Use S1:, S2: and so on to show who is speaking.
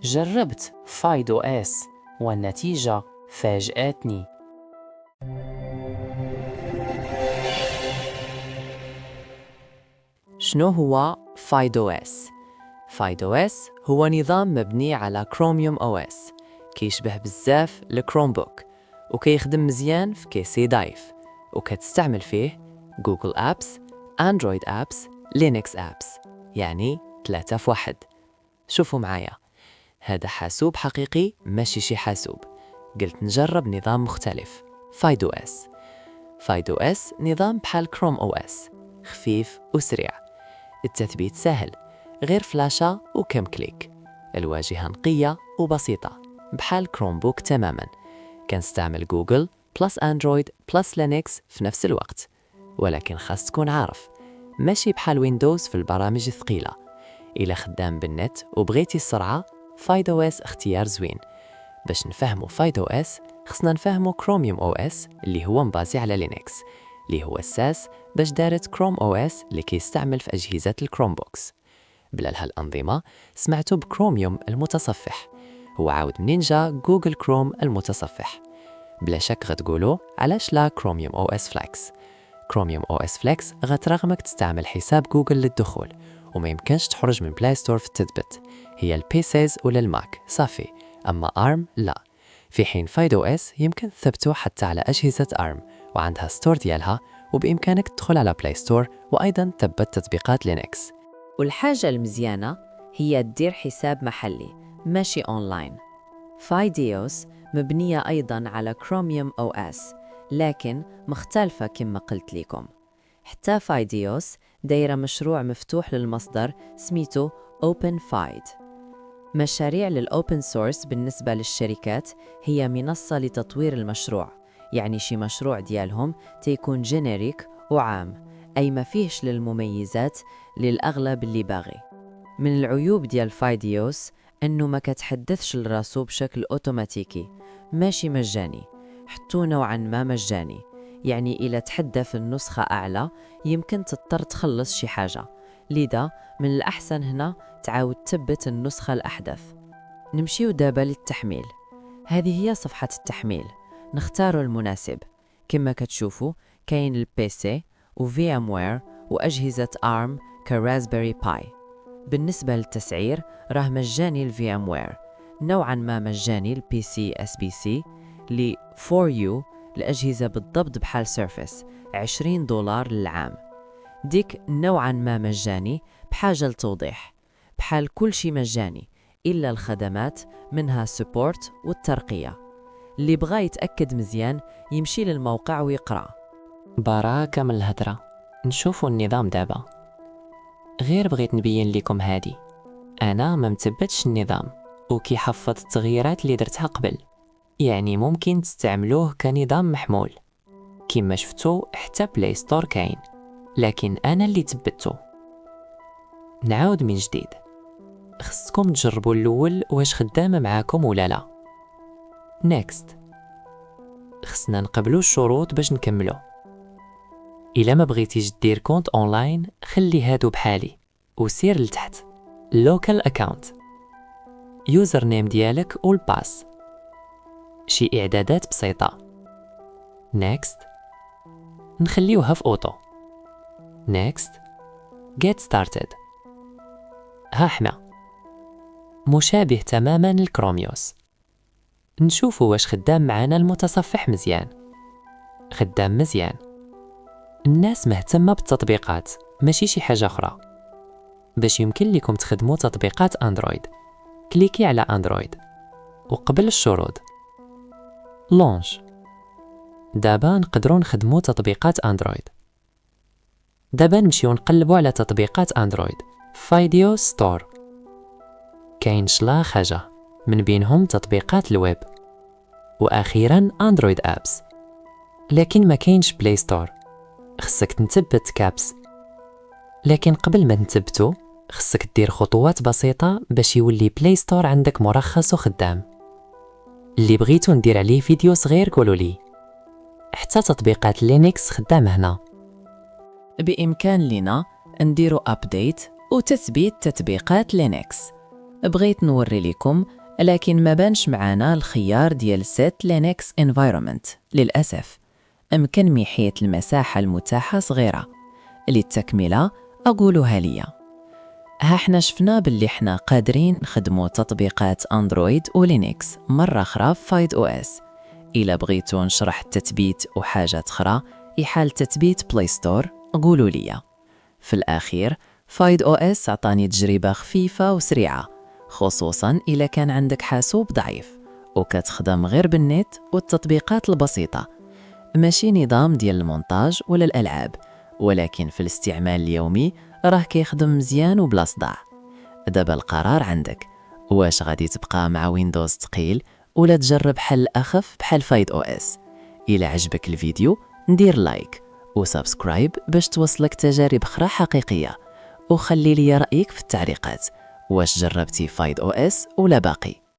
S1: جربت فايدو اس والنتيجة فاجأتني.
S2: شنو هو فايدو اس؟ فايدو اس هو نظام مبني على كروميوم او اس، كيشبه بزاف الكروم بوك وكيخدم مزيان في كيسي دايف، وكتستعمل فيه جوجل ابس، اندرويد ابس، لينكس ابس، يعني 3 في 1. شوفوا معايا، هذا حاسوب حقيقي ماشي شي حاسوب. قلت نجرب نظام مختلف، فايدو اس. فايدو اس نظام بحال كروم او اس، خفيف وسريع، التثبيت سهل، غير فلاشة وكم كليك، الواجهة نقية وبسيطة بحال كروم بوك تماما. كنستعمل جوجل بلس اندرويد بلس لينكس في نفس الوقت، ولكن خاص تكون عارف ماشي بحال ويندوز في البرامج الثقيلة. إلا خدام بالنت وبغيتي السرعة، فايدو اس اختيار زوين. باش نفهمو فايدو اس خصنا نفهمو كروميوم او اس اللي هو مبازي على لينكس، اللي هو الساس باش دارت كروم او اس اللي كيستعمل في أجهزة الكروم بوكس. بلا هالأنظمة سمعتو بكروميوم المتصفح، هو عاود منين جا جوجل كروم المتصفح. بلا شك غتقولوا علاش لا كروميوم او اس فليكس. كروميوم او اس فليكس غترغمك تستعمل حساب جوجل للدخول، وما يمكنش تخرج من بلاي ستور في التثبت، هي البيسيز ولا الماك صافي. أما ARM لا، في حين فايدو اس يمكن تثبتو حتى على أجهزة ARM وعندها ستور ديالها، وبإمكانك تدخل على بلاي ستور وأيضا تثبت تطبيقات لينكس.
S3: والحاجة المزيانة هي تدير حساب محلي ماشي أونلاين. فايديوس مبنية أيضاً على كروميوم أو اس، لكن مختلفة كما قلت لكم. حتى فايديوس دايرة مشروع مفتوح للمصدر سميته OpenFide. مشاريع للأوبن سورس بالنسبة للشركات هي منصة لتطوير المشروع، يعني شي مشروع ديالهم تيكون جينيريك وعام، أي ما فيهش للمميزات للأغلب اللي باغي. من العيوب ديال فايديوس أنه ما كتحدثش لراسو بشكل أوتوماتيكي، ماشي مجاني، حتى نوعا ما مجاني، يعني إلا تحدث النسخة أعلى يمكن تضطر تخلص شي حاجة، لذا من الأحسن هنا تعاود تثبت النسخة الأحدث. نمشيو دابا للتحميل. هذه هي صفحة التحميل، نختار المناسب. كما كتشوفوا كاين البيسي وVMware وأجهزة ARM كراسبيري باي. بالنسبة للتسعير راه مجاني الVMware، نوعا ما مجاني الPC SBC ل 4U الأجهزة بالضبط بحال سيرفيس $20 للعام. ديك نوعا ما مجاني. بحاجة لتوضيح، بحال كل شي مجاني إلا الخدمات، منها سبورت والترقية. اللي بغى يتأكد مزيان يمشي للموقع ويقرأ.
S2: باراكة من الهدرة، نشوفوا النظام دابا. غير بغيت نبين لكم هادي، أنا ما مثبتش النظام وكيحفظ التغييرات اللي درتها قبل، يعني ممكن تستعملوه كنظام محمول. كما شفتوا حتى بلاي ستور كاين، لكن أنا اللي تبتو. نعاود من جديد، خصكم تجربوا الأول واش خدامة معاكم ولا لا. نيكست، خصنا نقبلوا الشروط باش نكملوا. إلا ما بغيتيش دير كونت أونلاين خلي هادو بحالي وسير لتحت لوكال أكاونت، يوزر نيم ديالك والباس، شي إعدادات بسيطة. نيكست، نخليوها في أوتو. نيكست، get started. ها حنا مشابه تماما للكروميوس. نشوفوا واش خدام معنا المتصفح مزيان. خدام مزيان، الناس مهتمة بالتطبيقات ماشي شي حاجة أخرى. باش يمكن لكم تخدموا تطبيقات أندرويد، كليكي على أندرويد وقبل الشروط لونش. دابا نقدروا نخدموا تطبيقات أندرويد. دابا نمشيو نقلبوا على تطبيقات أندرويد فايديو ستور. كاين شلا حاجة من بينهم تطبيقات الويب، وأخيرا أندرويد أبس، لكن ما كاينش بلاي ستور. خصك تنثبت كابس، لكن قبل ما نثبتو خصك دير خطوات بسيطة باش يولي بلاي ستور عندك مرخص وخدام. اللي بغيتو ندير عليه فيديو صغير قولوا لي. حتى تطبيقات لينكس خدام هنا.
S3: بإمكان لنا نديرو أبديت وتثبيت تطبيقات لينكس. بغيت نوري لكم، لكن ما بانش معانا الخيار ديال Set Linux Environment للأسف. أمكن محية المساحة المتاحة صغيرة. للتكملة أقولها ليا. ها احنا شفنا باللي احنا قادرين نخدموا تطبيقات أندرويد ولينكس مرة أخرى في فايد أو اس. إلا بغيتوا نشرح التثبيت وحاجات أخرى إحال تثبيت بلاي ستور قولوا ليا. في الأخير فايد أو اس عطاني تجربة خفيفة وسريعة، خصوصاً إلا كان عندك حاسوب ضعيف وكتخدم غير بالنت والتطبيقات البسيطة، ماشي نظام ديال المونتاج ولا الألعاب، ولكن في الاستعمال اليومي راه كيخدم مزيان وبلا صداع. دابا القرار عندك، واش غادي تبقى مع ويندوز ثقيل ولا تجرب حل أخف بحال فايد أو اس. إلا عجبك الفيديو ندير لايك وسبسكرايب باش توصلك تجارب أخرى حقيقية، وخلي لي رأيك في التعليقات. واش جربتي فايد أو اس ولا باقي؟